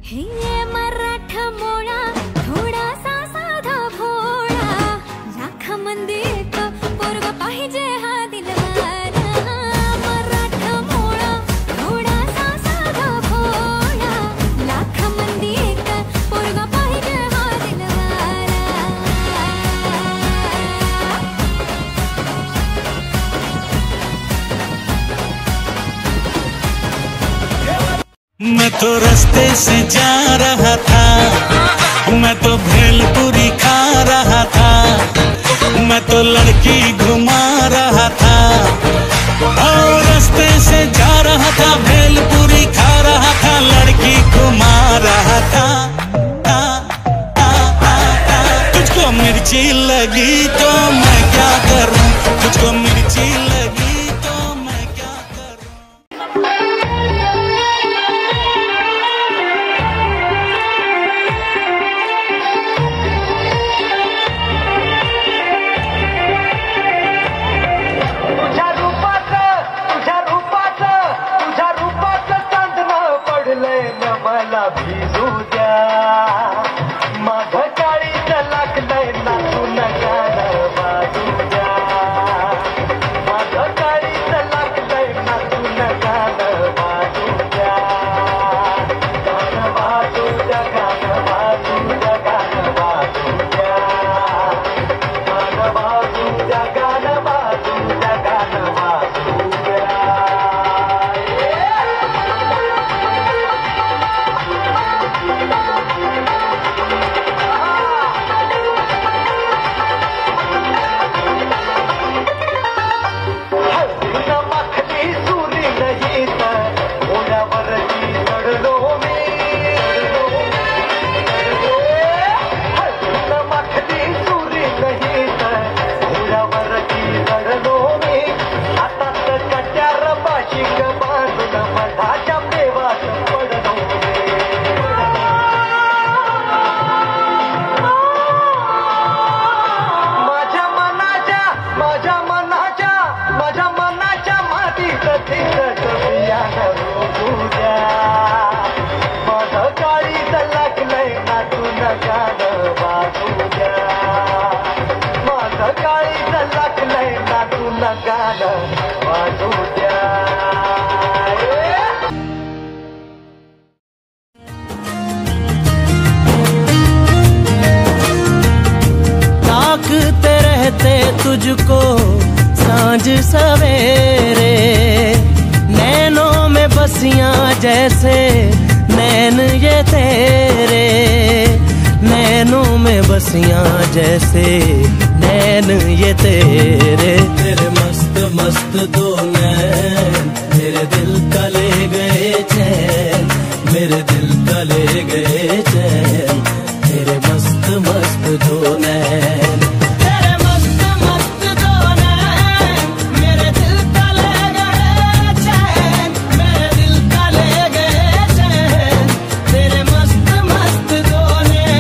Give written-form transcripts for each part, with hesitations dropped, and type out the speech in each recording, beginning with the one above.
हे मराठा मोळा थोडासा साधा भोळा, लाखामध्ये एक पोरगा पाहिजे हा दिलवाला. मराठा मोळा थोडासा साधा भोळा, लाखामध्ये एक पोरगा पाहिजे हा दिलवाला. मैं तो रास्ते से जा रहा था, मैं तो भेलपुरी खा रहा था, मैं तो लड़की घुमा रहा था. और रास्ते से जा रहा था, भेलपुरी खा रहा था, लड़की घुमा रहा था. तुझको मिर्ची लगी तो मैं क्या करूं, तुझको मिर्ची लगी तो मैं क्या करूं. मला भिजू द्या, माझं काळीच लागलंय नाचून गाणं वाजू द्या. माझं काळीच लागलंय नाचून गाणं वाजू द्या. गाणं वाजू द्या, गाणं वाजू द्या, गाणं वाजू द्या. गाणं वाजू द्या, गाणं वाजू द्या, गाणं वाजू द्या. ताकते रहते तुझको सांझ सवेरे, नैनों में बसियां जैसे नैन ये तेरे. नैनों में बसियां जैसे नैन ये तेरे. तेरे मस्त मस्त दो नैन मेरे दिल का ले गए चैन, मेरे दिल का ले गए चैन. तेरे मस्त मस्त दो नैन, तेरे मस्त मस्त दो नैन मेरे दिल का ले गए चैन, मेरे दिल का ले गए चैन. तेरे मस्त मस्त दो नैन.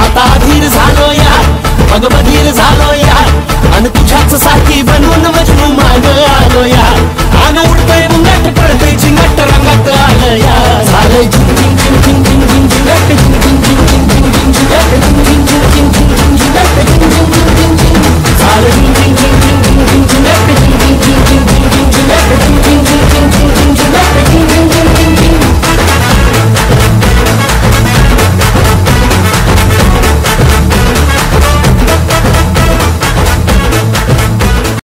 आता धीर झालो या, मग बधीर झालो या, आणि तुझ्याच साथी बनून